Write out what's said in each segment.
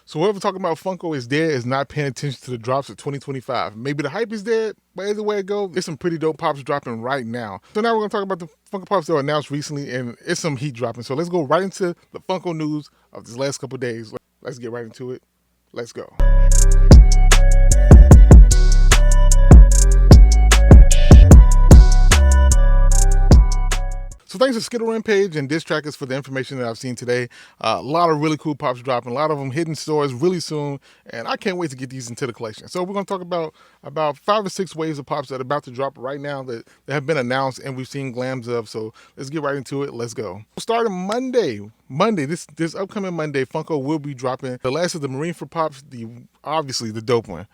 So whoever talking about Funko is dead is not paying attention to the drops of 2025. Maybe the hype is dead, but either way it goes, there's some pretty dope pops dropping right now. So now we're going to talk about the Funko Pops that were announced recently, and it's some heat dropping. So let's go right into the Funko news of this last couple of days. Let's get right into it. Let's go. So thanks to Skittle Rampage and Diss Trackers for the information that I've seen today. A lot of really cool pops dropping, a lot of them hitting stores really soon, and I can't wait to get these into the collection. So we're going to talk about 5 or 6 waves of pops that are about to drop right now that have been announced and we've seen glams of. So let's get right into it. Let's go. Starting Monday, this upcoming Monday, Funko will be dropping the last of the Marine for Pops, obviously the dope one.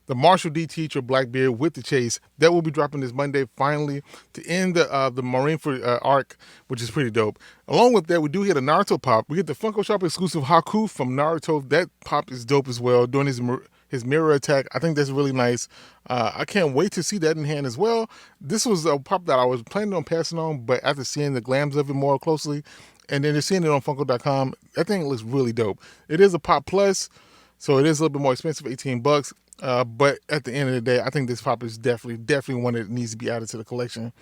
The Marshall D Teacher Blackbeard with the chase that will be dropping this Monday finally to end the Marineford arc, which is pretty dope. Along with that, we do get a Naruto pop. We get the Funko Shop exclusive Haku from Naruto. That pop is dope as well, doing his mirror attack. I think that's really nice. I can't wait to see that in hand as well. This was a pop that I was planning on passing on, but after seeing the glams of it more closely, and then seeing it on Funko.com, that thing looks really dope. It is a pop plus, so it is a little bit more expensive, $18. But at the end of the day, I think this pop is definitely one that needs to be added to the collection.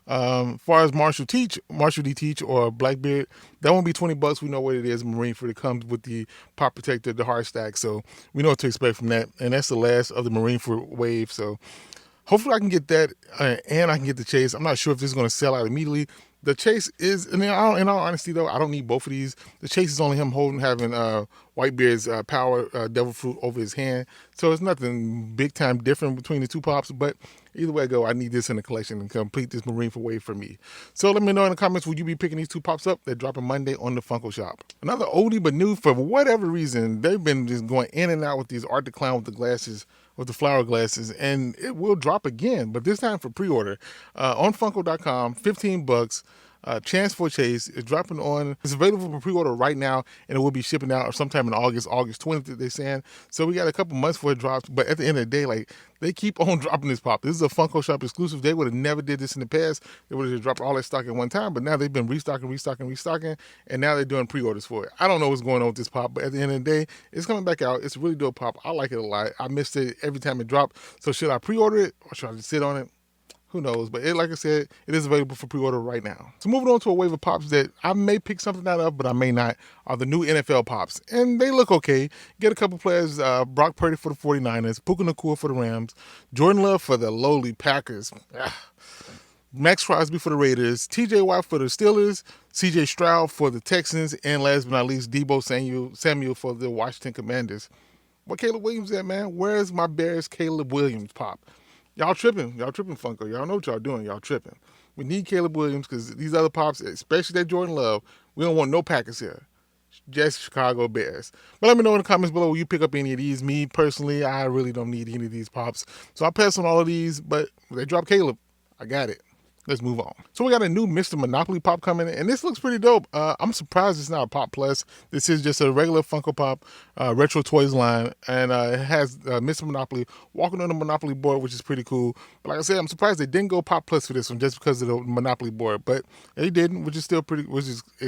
As far as Marshall D Teach or Blackbeard, that won't be $20. We know what it is. Marineford. It comes with the pop protector, the hard stack, so we know what to expect from that. And that's the last of the Marineford wave. So hopefully I can get that and I can get the chase. I'm not sure if this is going to sell out immediately. The chase is, in all honesty though, I don't need both of these. The chase is only him having Whitebeard's power devil fruit over his hand. So it's nothing big time different between the two pops, but either way I go, I need this in the collection and complete this Marine for wave for me. So let me know in the comments, will you be picking these two pops up? They're dropping Monday on the Funko Shop. Another oldie but new, for whatever reason, they've been just going in and out with these Art the Clown with the glasses, with the flower glasses, and it will drop again, but this time for pre-order on Funko.com, $15. Chance for Chase is dropping on. It's available for pre-order right now, and it will be shipping out sometime in August 20th. They're saying. So we got a couple months before it drops. But at the end of the day, like, they keep on dropping this pop. This is a Funko Shop exclusive. They would have never did this in the past. They would have just dropped all their stock at one time. But now they've been restocking, and now they're doing pre-orders for it. I don't know what's going on with this pop, but at the end of the day, it's coming back out. It's a really dope pop. I like it a lot. I missed it every time it dropped. So should I pre-order it or should I just sit on it? Who knows? But like I said, it is available for pre-order right now. So moving on to a wave of pops that I may pick something out of, but I may not, are the new NFL pops. And they look okay. Get a couple players, Brock Purdy for the 49ers, Puka Nacua for the Rams, Jordan Love for the lowly Packers, Max Crosby for the Raiders, TJ Watt for the Steelers, CJ Stroud for the Texans, and last but not least, Deebo Samuel for the Washington Commanders. Where Caleb Williams at, man? Where's my Bears Caleb Williams pop? Y'all tripping, Funko. Y'all know what y'all doing. Y'all tripping. We need Caleb Williams because these other pops, especially that Jordan Love, we don't want no Packers here. Just Chicago Bears. But let me know in the comments below, will you pick up any of these? Me, personally, I really don't need any of these pops. So I'll pass on all of these, but if they drop Caleb, I got it. Let's move on. So we got a new Mr. Monopoly pop coming in, and this looks pretty dope. I'm surprised it's not a pop plus. This is just a regular Funko Pop retro toys line, and it has Mr. Monopoly walking on the Monopoly board, which is pretty cool. But like I said, I'm surprised they didn't go pop plus for this one just because of the Monopoly board, but they didn't, which is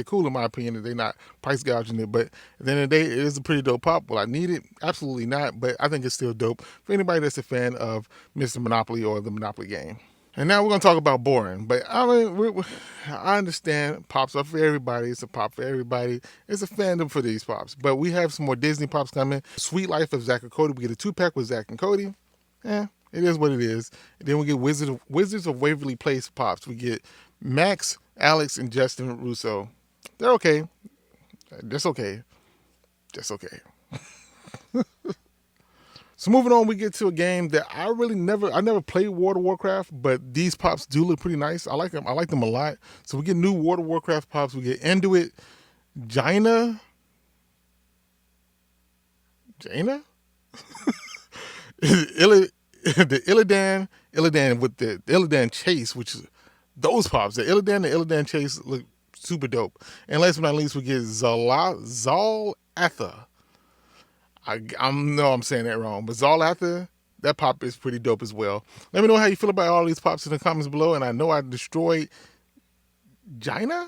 cool in my opinion that they're not price gouging it. But at the end of the day, it is a pretty dope pop. Will I need it? Absolutely not, but I think it's still dope for anybody that's a fan of Mr. Monopoly or the Monopoly game. And now we're going to talk about boring. But I mean, I understand pops are for everybody. It's a pop for everybody. It's a fandom for these pops. But we have some more Disney pops coming. Sweet Life of Zach and Cody. We get a 2-pack with Zach and Cody. It is what it is. And then we get Wizards of Waverly Place pops. We get Max, Alex, and Justin Russo. They're okay. Just okay. So moving on, we get to a game that I never played World of Warcraft, but these pops do look pretty nice. I like them a lot. So we get new World of Warcraft pops. We get Enduit, Jaina? The Illidan with the Illidan Chase, which is those pops. The Illidan Chase look super dope. And last but not least, we get Zolatha. I know I'm saying that wrong, but Zolatha, that pop is pretty dope as well. Let me know how you feel about all these pops in the comments below. And I know I destroyed Jaina.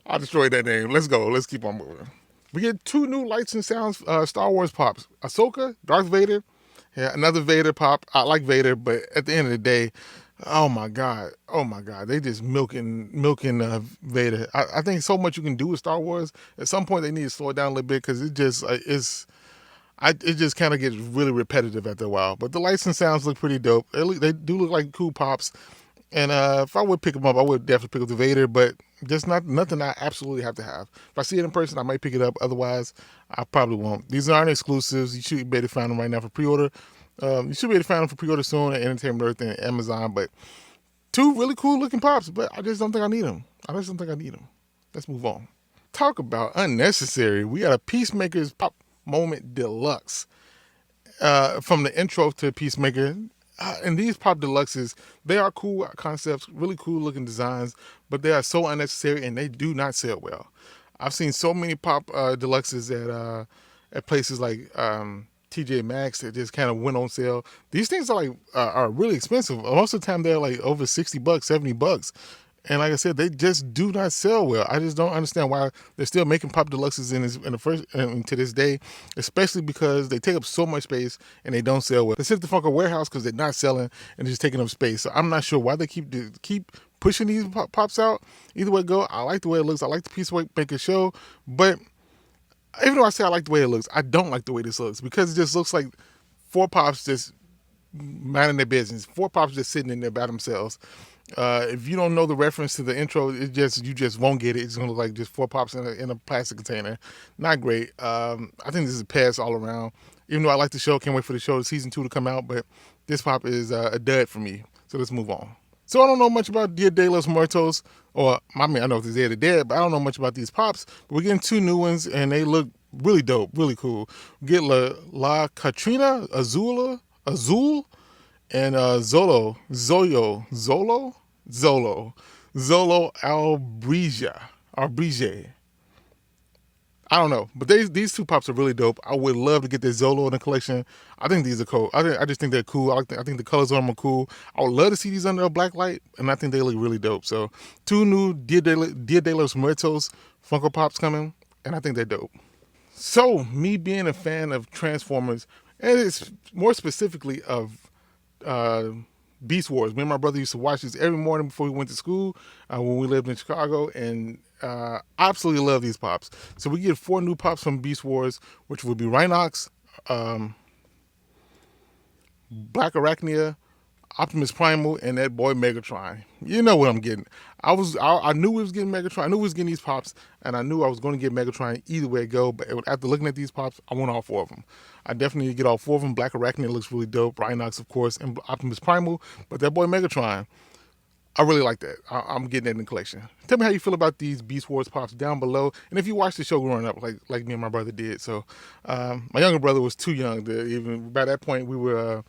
I destroyed that name. Let's go. Let's keep on moving. We get 2 new lights and sounds Star Wars pops. Ahsoka, Darth Vader. Yeah, another Vader pop. I like Vader, but at the end of the day, oh my god, they just milking Vader. I think so much you can do with Star Wars. At some point, they need to slow it down a little bit because it just it just kind of gets really repetitive after a while. But the lights and sounds look pretty dope. They do look like cool pops. And if I would pick them up, I would definitely pick up the Vader, but just nothing I absolutely have to have. If I see it in person, I might pick it up. Otherwise, I probably won't. These aren't exclusives. You should be able to find them right now for pre-order. You should be able to find them for pre-order soon at Entertainment Earth and Amazon. But 2 really cool looking pops, but I just don't think I need them. Let's move on. Talk about unnecessary. We got a Peacemaker's Pop Moment Deluxe. From the intro to Peacemaker. And these Pop Deluxes, they are cool concepts, really cool looking designs, but they are so unnecessary and they do not sell well. I've seen so many Pop Deluxes at places like TJ Maxx that just kind of went on sale. These things are really expensive. Most of the time they're like over $60, $70. And like I said, they just do not sell well. I just don't understand why they're still making Pop Deluxes to this day, especially because they take up so much space and they don't sell well. They sit at the Funko warehouse because they're not selling and they're just taking up space. So I'm not sure why they keep pushing these pops out. Either way it go, I like the way it looks. I like the Peacemaker show, but even though I say I like the way it looks, I don't like the way this looks because it just looks like 4 pops just minding their business. 4 pops just sitting in there by themselves. If you don't know the reference to the intro, you just won't get it. It's gonna look like just 4 pops in a plastic container. Not great. I think this is a pass all around. Even though I like the show, can't wait for the show, season 2 to come out. But this pop is a dud for me. So let's move on. So I don't know much about Dia de los Muertos, or I know if it's Day of the Dead, but I don't know much about these pops. But we're getting 2 new ones, and they look really dope, really cool. We get La Catrina Azul, and Zolo Albrige. I don't know, but these 2 pops are really dope. I would love to get this Zolo in the collection. I think these are cool. I just think they're cool. I think the colors on them are cool. I would love to see these under a black light, and I think they look really dope. So 2 new Dia de los Muertos Funko Pops coming, and I think they're dope. So me being a fan of Transformers, and it's more specifically of Beast Wars. Me and my brother used to watch this every morning before we went to school when we lived in Chicago, and I absolutely love these pops. So we get 4 new pops from Beast Wars, which would be Rhinox, Black Arachnia, Optimus Primal, and that boy Megatron. You know what I'm getting. I knew we was getting Megatron. I knew we was getting these pops, and I knew I was going to get Megatron either way it go. But after looking at these pops, I want all 4 of them. I definitely need to get all 4 of them. Black Arachnia looks really dope. Rhinox, of course, and Optimus Primal. But that boy Megatron, I really like that. I'm getting that in the collection. Tell me how you feel about these Beast Wars pops down below. And if you watched the show growing up, like me and my brother did. So my younger brother was too young to even. By that point, we were.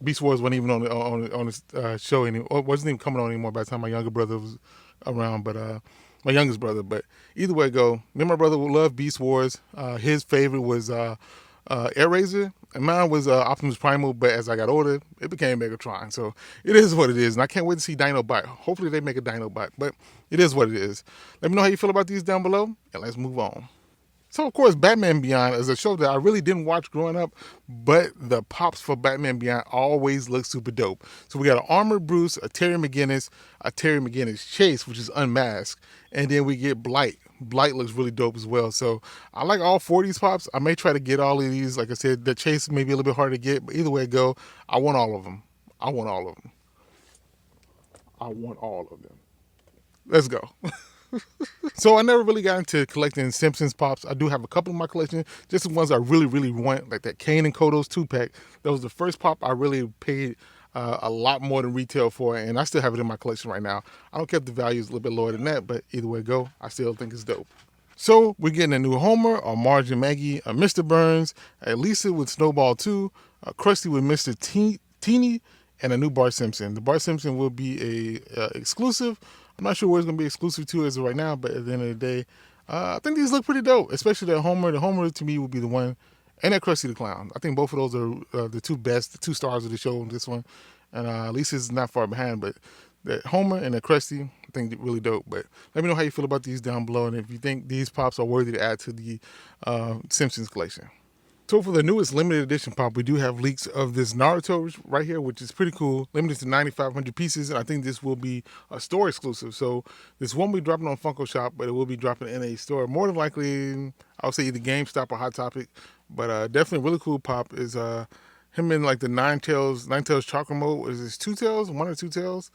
Beast Wars wasn't even on the show anymore. It wasn't even coming on anymore by the time my younger brother was around, but my youngest brother. But either way it go, me and my brother would love Beast Wars. His favorite was Air Razor, and mine was Optimus Primal. But as I got older, it became Megatron. So it is what it is, and I can't wait to see Dinobot. Hopefully they make a Dinobot, but it is what it is. Let me know how you feel about these down below, and let's move on. So, of course, Batman Beyond is a show that I really didn't watch growing up, but the pops for Batman Beyond always look super dope. So we got an Armored Bruce, a Terry McGinnis Chase, which is unmasked, and then we get Blight. Blight looks really dope as well. So I like all 4 of these pops. I may try to get all of these. Like I said, the Chase may be a little bit harder to get, but either way it go, I want all of them. Let's go. So I never really got into collecting Simpsons pops. I do have a couple in my collection, just the ones I really, really want, like that Kane and Kodos 2-pack. That was the first pop I really paid a lot more than retail for, and I still have it in my collection right now. I don't care if the value is a little bit lower than that, but either way it go, I still think it's dope. So we're getting a new Homer, a Marge and Maggie, a Mr. Burns, a Lisa with Snowball 2, a Krusty with Mr. Teeny, and a new Bart Simpson. The Bart Simpson will be a exclusive. I'm not sure where it's going to be exclusive to as of right now, but at the end of the day, I think these look pretty dope, especially that Homer. The Homer, to me, would be the one, and that Krusty the Clown. I think both of those are the 2 best, the 2 stars of the show in this one. And Lisa's not far behind, but that Homer and that Krusty. I think they're really dope. But let me know how you feel about these down below, and if you think these pops are worthy to add to the Simpsons collection. So for the newest limited edition pop, we do have leaks of this Naruto right here, which is pretty cool. Limited to 9,500 pieces, and I think this will be a store exclusive. So this won't be dropping on Funko Shop, but it will be dropping in a store. More than likely, I would say either GameStop or Hot Topic. But definitely a really cool pop is him in like the Nine Tails chakra mode. Is this two tails, one or two tails?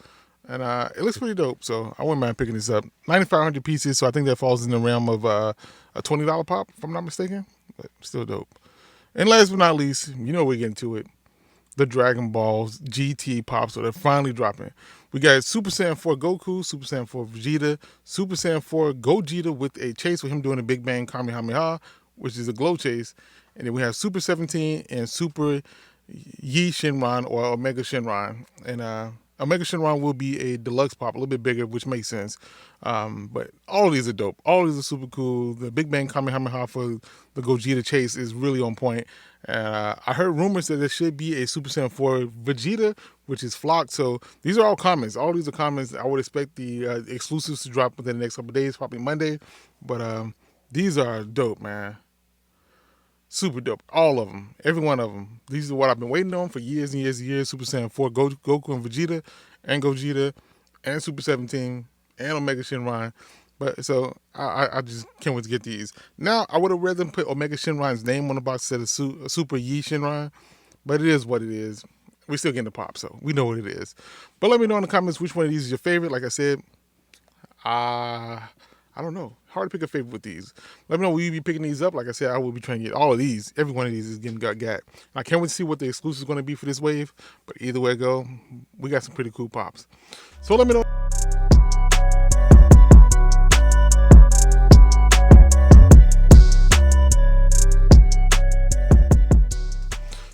And it looks pretty dope, so I wouldn't mind picking this up. 9,500 pieces, so I think that falls in the realm of a $20 pop, if I'm not mistaken. But still dope. And last but not least, you know we're getting to it. The Dragon Balls GT pops, so they're finally dropping. We got Super Saiyan 4 Goku, Super Saiyan 4 Vegeta, Super Saiyan 4 Gogeta with a chase with him doing a Big Bang Kamehameha, which is a glow chase. And then we have Super 17 and Super Yi Shinron or Omega Shinron. And Omega Shinron will be a deluxe pop, a little bit bigger, which makes sense. But all of these are dope. All of these are super cool. The Big Bang Kamehameha for the Gogeta chase is really on point. I heard rumors that there should be a Super Saiyan 4 Vegeta, which is flocked. So these are all comments. All these are comments. I would expect the exclusives to drop within the next couple of days, probably Monday. But these are dope, man. Super dope. All of them. Every one of them. These are what I've been waiting on for years and years and years. Super Saiyan 4 Goku and Vegeta and Gogeta and Super 17 and Omega Shinron. But so I just can't wait to get these. Now, I would have rather put Omega Shinron's name on the box instead of Super Yi Shinron. But it is what it is. We're still getting the pop, so we know what it is. But let me know in the comments which one of these is your favorite. Like I said, I don't know. Hard to pick a favorite with these. Let me know will you be picking these up. Like I said, I will be trying to get all of these. Every one of these is getting got. I can't wait to see what the exclusive is going to be for this wave. But either way it go, we got some pretty cool pops. So let me know.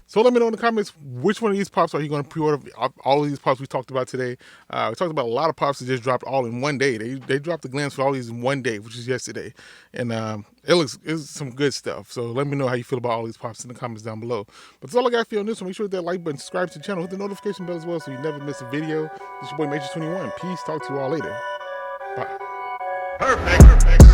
So let me know in the comments which one of these pops are you going to pre-order. All of these pops we talked about today. We talked about a lot of pops that just dropped all in one day. They dropped the glance for all these in one day, which is yesterday. And it's some good stuff. So let me know how you feel about all these pops in the comments down below. But that's all I got for you on this one. Make sure to hit that like button, subscribe to the channel, hit the notification bell as well so you never miss a video. This is your boy M8trix21. Peace. Talk to you all later. Bye. Perfect.